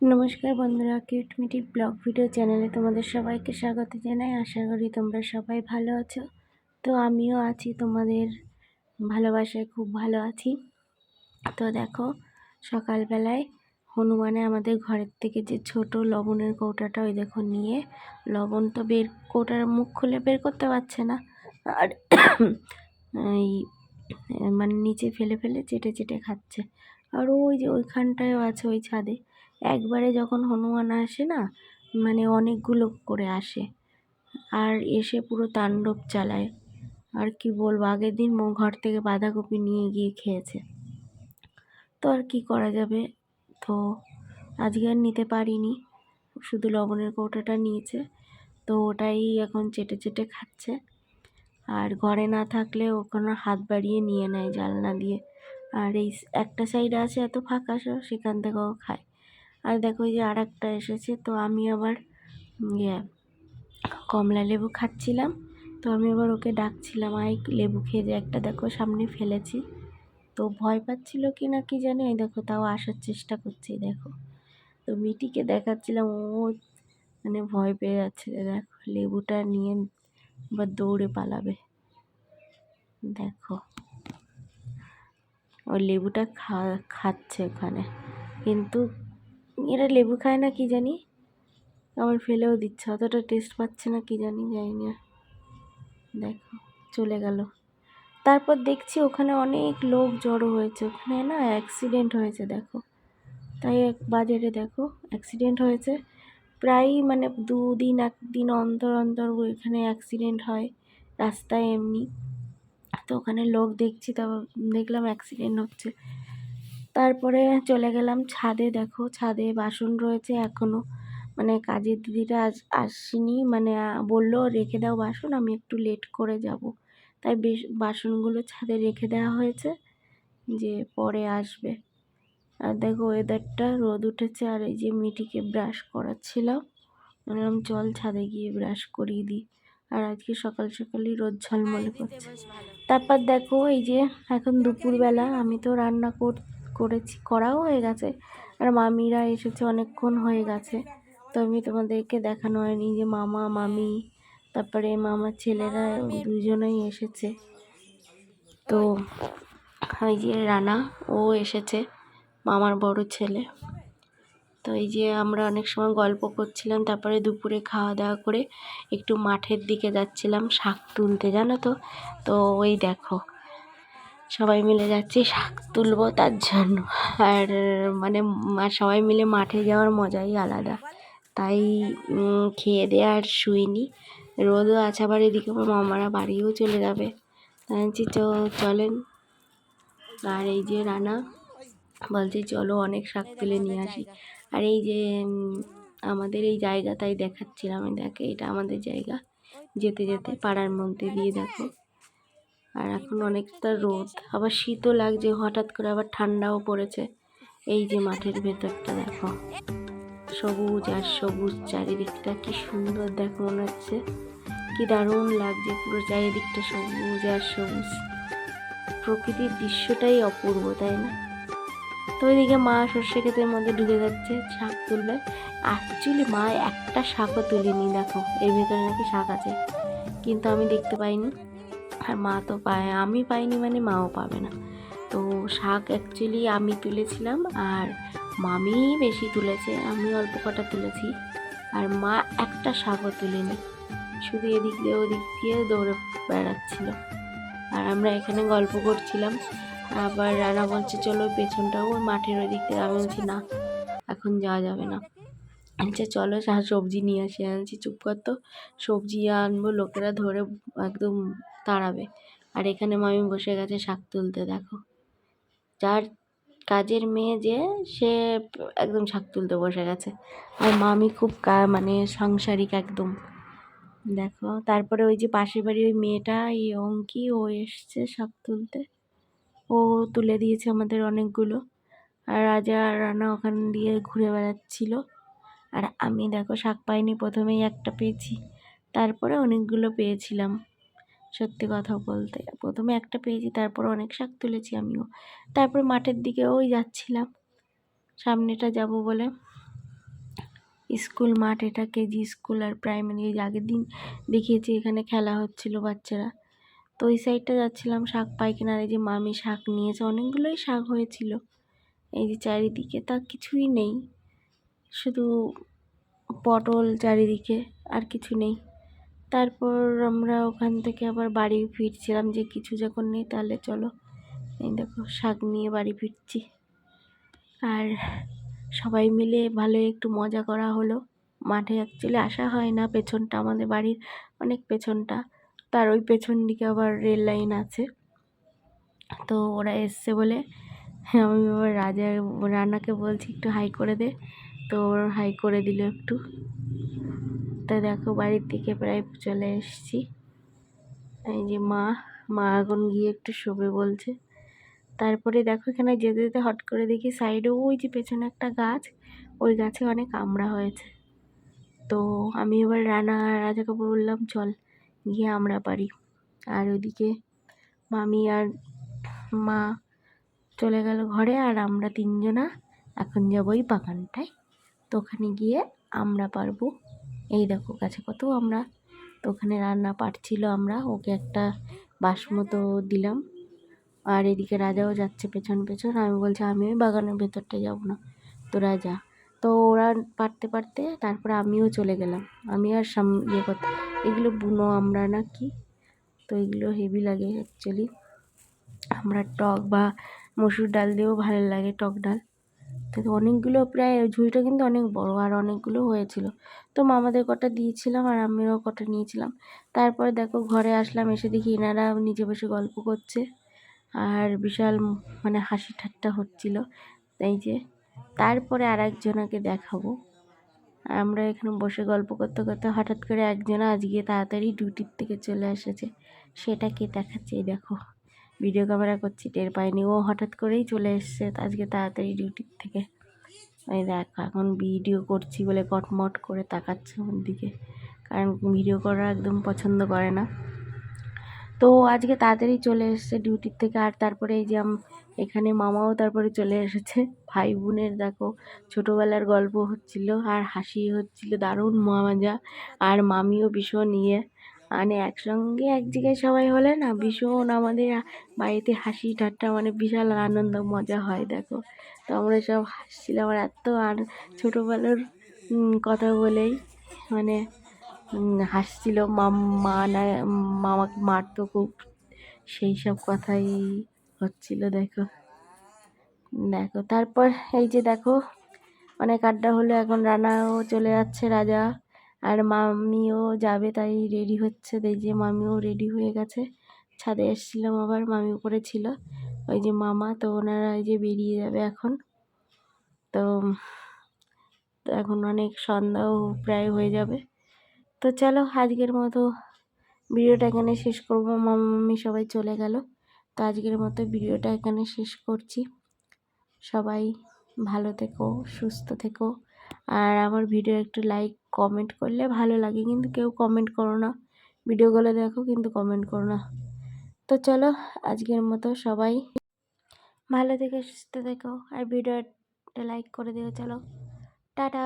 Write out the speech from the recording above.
নমস্কার বন্ধুরা, কিউট মিটি ব্লগ ভিডিও চ্যানেলে তোমাদের সবাইকে স্বাগত জানাই। আশা করি তোমরা সবাই ভালো আছো। তো আমিও আছি তোমাদের ভালোবাসায়, খুব ভালো আছি। তো দেখো, সকালবেলায় হনুমানে আমাদের ঘরের থেকে যে ছোট লবণের কৌটাটা, ওই দেখো নিয়ে লবণ তো কৌটার মুখ খুলে বের করতে পারছে না, আর এই মানে নিচে ফেলে ফেলে চেটে চেটে খাচ্ছে। আর ওই যে ওইখানটায়ও আছে, ওই ছাদে একবারে যখন হনুমান আসে না, মানে অনেকগুলো করে আসে আর এসে পুরো তাণ্ডব চালায়। আর কি বলবো, আগের দিন ঘর থেকে বাঁধাকপি নিয়ে গিয়ে খেয়েছে। তো আর কি করা যাবে, তো আজকে আর নিতে পারিনি, শুধু লবণের কৌটাটা নিয়েছে। তো ওটাই এখন চেটে চেটে খাচ্ছে। আর ঘরে না থাকলে ওখানে হাত বাড়িয়ে নিয়ে নেয় জানলা দিয়ে। আর এই একটা সাইড আছে এত ফাঁকা, সেখান থেকেও খায়। আর দেখো এই যে আর একটা এসেছে, তো আমি আবার কমলা লেবু খাচ্ছিলাম। তো আমি আবার ওকে ডাকছিলাম, আই লেবু খেয়ে যে, একটা দেখো সামনে ফেলেছি। তো ভয় পাচ্ছিল কি না কি জানি, এই দেখো তাও আসার চেষ্টা করছি। দেখো, তো মিটিকে দেখাচ্ছিলাম, ও মানে ভয় পেয়ে যাচ্ছে। দেখো লেবুটা নিয়ে আবার দৌড়ে পালাবে। দেখো ও লেবুটা খাচ্ছে ওখানে, কিন্তু এরা লেবু খায় না কি জানি, আবার ফেলেও দিচ্ছে, অতটা টেস্ট পাচ্ছে না কি জানি, যাই না। দেখো চলে গেল। তারপর দেখছি ওখানে অনেক লোক জড়ো হয়েছে, ওখানে না অ্যাক্সিডেন্ট হয়েছে। দেখো, তাই এক বাজারে দেখো অ্যাক্সিডেন্ট হয়েছে প্রায়, মানে দুদিন একদিন অন্তর অন্তর ওইখানে অ্যাক্সিডেন্ট হয় রাস্তায় এমনি। তো ওখানে লোক দেখছি, তারপর দেখলাম অ্যাক্সিডেন্ট হচ্ছে। তারপরে চলে গেলাম ছাদে। দেখো ছাদে বাসন রয়েছে এখনও, মানে কাজের দিদিটা আজ আসেনি, মানে বললো রেখে দাও বাসন, আমি একটু লেট করে যাব। তাই বেশ বাসনগুলো ছাদে রেখে দেওয়া হয়েছে, যে পরে আসবে। আর দেখো ওয়েদারটা, রোদ উঠেছে। আর এই যে মিটিকে ব্রাশ করাচ্ছিলাম, বললাম চল ছাদে গিয়ে ব্রাশ করিয়ে দিই। আর আজকে সকাল সকালই রোদ ঝলমলে করছে। তারপর দেখো এই যে এখন দুপুরবেলা, আমি তো রান্না করেছি, করাও হয়ে গেছে, আর মামিরা এসেছে অনেকক্ষণ হয়ে গেছে। তো আমি তোমাদেরকে দেখানো হয়নি যে মামা মামি, তারপরে মামার ছেলেরা দুজনেই এসেছে। তো এই যে রানা, ও এসেছে, মামার বড় ছেলে। তো এই যে আমরা অনেক সময় গল্প করছিলাম, তারপরে দুপুরে খাওয়া দাওয়া করে একটু মাঠের দিকে যাচ্ছিলাম শাক তুলতে, জানো তো। তো ওই দেখো সবাই মিলে যাচ্ছি শাক তুলবো তার জন্য। আর মানে সবাই মিলে মাঠে যাওয়ার মজাই আলাদা। তাই খেয়ে দিয়ে আর শুইনি, রোদও আছে, আবার এদিকে আমার মামারা বাড়িও চলে যাবে। বলছি চলেন। আর এই যে রানা বলছি চলো অনেক শাক তুলে নিয়ে আসি। আর এই যে আমাদের এই জায়গা, তাই দেখাচ্ছিলাম, দেখে এটা আমাদের জায়গা, যেতে যেতে পাড়ার মধ্যে দিয়ে দেখো। আর এখন অনেকটা রোদ, আবার শীতও লাগছে হঠাৎ করে, আবার ঠান্ডাও পড়েছে। এই যে মাঠের ভেতরটা দেখো, সবুজ আর সবুজ চারিদিকটা, কি সুন্দর দেখো, মনে হচ্ছে কি দারুণ লাগছে, পুরো চারিদিকটা সবুজ আর সবুজ, প্রকৃতির দৃশ্যটাই অপূর্ব, তাই না? তো ওইদিকে মা সর্ষে ক্ষেতের মধ্যে ঢুকে যাচ্ছে শাক তুলবে। অ্যাকচুয়ালি মা একটা শাকও তুলেনি, দেখো এর ভেতরে নাকি শাক আছে, কিন্তু আমি দেখতে পাইনি। আর মা তো পায়, আমি পাইনি মানে মাও পাবে না। তো শাক অ্যাকচুয়ালি আমি তুলেছিলাম, আর মামি বেশি তুলেছে, আমি অল্প কটা তুলেছি। আর মা একটা শাকও তুলেনি, শুধু এদিক দিয়ে ওদিক দিয়ে দৌড়ে বেড়াচ্ছিল। আর আমরা এখানে গল্প করছিলাম। আবার রানা বলছে চলো পেছনটাও ওই মাঠের ওই দিক থেকে। আমি বলছি না, এখন যাওয়া যাবে না। আচ্ছা চলো সবজি নিয়ে আসি। আনছি, চুপ কর তো, সবজি আনবো, লোকেরা ধরে একদম তাড়াবে। আর এখানে মামি বসে গেছে শাক তুলতে। দেখো যার কাজের মেয়ে যে, সে একদম শাক তুলতে বসে গেছে। আর মামি খুব মানে সাংসারিক একদম। দেখো তারপরে ওই যে পাশের বাড়ির ওই মেয়েটা, এই অঙ্কি, ও এসছে শাক তুলতে, ও তুলে দিয়েছে আমাদের অনেকগুলো। আর রাজা আর রানা ওখান দিয়ে ঘুরে বেড়াচ্ছিল। আর আমি দেখো শাক পাইনি, প্রথমেই একটা পেয়েছি, তারপরে অনেকগুলো পেয়েছিলাম। সত্যি কথা বলতে। প্রথমে একটা পেয়েছি, তারপর অনেক শাক তুলেছি আমিও। তারপর মাঠের দিকে ওই যাচ্ছিলাম, সামনেটা যাব বলে। স্কুল মাঠ এটা, কেজি স্কুল আর প্রাইমারি। ওই আগের দিন দেখিয়েছি, এখানে খেলা হচ্ছিল বাচ্চারা। তো ওই সাইডটা যাচ্ছিলাম, শাক পাইকিনা। আর এই যে মামি শাক নিয়েছে, অনেকগুলোই শাক হয়েছিল। এই যে চারিদিকে তা কিছুই নেই, শুধু পটল চারিদিকে, আর কিছু নেই। তারপর আমরা ওখান থেকে আবার বাড়ি ফিরছিলাম, যে কিছু যখন নেই তাহলে চলো, এই দেখো শাক নিয়ে বাড়ি ফিরছি। আর সবাই মিলে ভালো একটু মজা করা হলো। মাঠে অ্যাকচুয়ালি আসা হয় না, পেছনটা আমাদের বাড়ির অনেক পেছনটা, তার ওই পেছন দিকে আবার রেল লাইন আছে। তো ওরা এসছে বলে আমি আবার রান্নাকে বলছি একটু হাই করে দে, তো ওর হাই করে দিল একটু। তো দেখো বাড়ির দিকে প্রায় চলে এসেছি। এই যে মা এখন গিয়ে একটু শোবে বলছে। তারপরে দেখো এখানে যেতে যেতে হট করে দেখি সাইডে ওই যে পেছনে একটা গাছ, ওই গাছে অনেক আমড়া হয়েছে। তো আমি এবার রাজাকে বললাম চল গিয়ে আমড়া পারি। আর ওইদিকে মামি আর মা চলে গেল ঘরে, আর আমরা তিনজনা এখন যাবো ওই বাগানটায়। তো ওখানে গিয়ে আমরা পারবো। এই দেখো গাছে কত আমরা। তো ওখানে রান্না পারছিল, আমরা ওকে একটা বাঁশ মতো দিলাম। আর এদিকে রাজাও যাচ্ছে পেছন পেছন। আমি বলছি আমি ওই বাগানের ভেতরটা যাবো না, তোরা যা। তো ওরা পারতে পারতে তারপরে আমিও চলে গেলাম। আমি আর ইয়ে করতে, এগুলো বুনো আমরা না কি, তো এগুলো হেভি লাগে অ্যাকচুয়ালি। আমরা টক বা মসুর ডাল দিয়েও ভালো লাগে, টক ডাল। তো অনেকগুলো, প্রায় ঝুড়িটা কিন্তু অনেক বড়, আর অনেকগুলো হয়েছিল। তো মামাদের কটা দিয়েছিলাম, আর আমিও কটা নিয়েছিলাম। তারপরে দেখো ঘরে আসলাম, এসে দেখি এনারা নিচে বসে গল্প করছে, আর বিশাল মানে হাসি ঠাট্টা হচ্ছিল। এই যে তারপরে আর একজনাকে দেখাবো। আমরা এখানে বসে গল্প করতে করতে হঠাৎ করে একজনা আজকে তাড়াতাড়ি ডিউটির থেকে চলে এসেছে। সেটাকে দেখাচ্ছে, এই দেখো ভিডিও ক্যামেরা করছি টের পাইনি, ও হঠাৎ করেই চলে এসছে আজকে তাড়াতাড়ি ডিউটির থেকে। এই দেখো এখন ভিডিও করছি বলে কটমট করে তাকাচ্ছে আমার দিকে, কারণ ভিডিও করা একদম পছন্দ করে না। তো আজকে তাড়াতাড়ি চলে এসেছে ডিউটির থেকে। আর তারপরে এই যে এখানে মামাও তারপরে চলে এসেছে। ভাই বোনের দেখো ছোটোবেলার গল্প হচ্ছিল, আর হাসি হচ্ছিল দারুণ মজা। আর মামিও ভীষণ মানে একসঙ্গে এক জায়গায় সবাই হলে না ভীষণ আমাদের বাড়িতে হাসি ঠাট্টা, মানে বিশাল আনন্দ মজা হয় দেখো। তো আমরা সব হাসছিলাম, আর এত আর ছোটোবেলার কথা বলেই মানে হাসছিল। মা না মামাকে মারতো খুব, সেই সব কথাই হচ্ছিল দেখো। দেখো তারপর এই যে দেখো অনেক আড্ডা হলো, এখন রানাও চলে যাচ্ছে, রাজা আর মামিও যাবে, তাই রেডি হচ্ছে। এই যে মামিও রেডি হয়ে গেছে। ছাদে এসেছিলাম আবার, মামি উপরে ছিল, ওই যে মামা। তো ওনারা এই যে বেরিয়ে যাবে এখন। তো এখন অনেক সন্ধ্যাও প্রায় হয়ে যাবে। তো চলো আজকের মতো ভিডিওটা এখানে শেষ করবো। মাম্মি সবাই চলে গেল। তো আজকের মতো ভিডিওটা এখানে শেষ করছি। সবাই ভালো থেকো, সুস্থ থেকো। আর আমার ভিডিও একটু লাইক কমেন্ট করলে ভালো লাগে, কিন্তু কেউ কমেন্ট করো না। ভিডিওগুলো দেখো কিন্তু কমেন্ট করো না। তো চলো আজকের মতো সবাই ভালো থেকো, সুস্থ থেকো, আর ভিডিওটা লাইক করে দিও। চলো টাটা।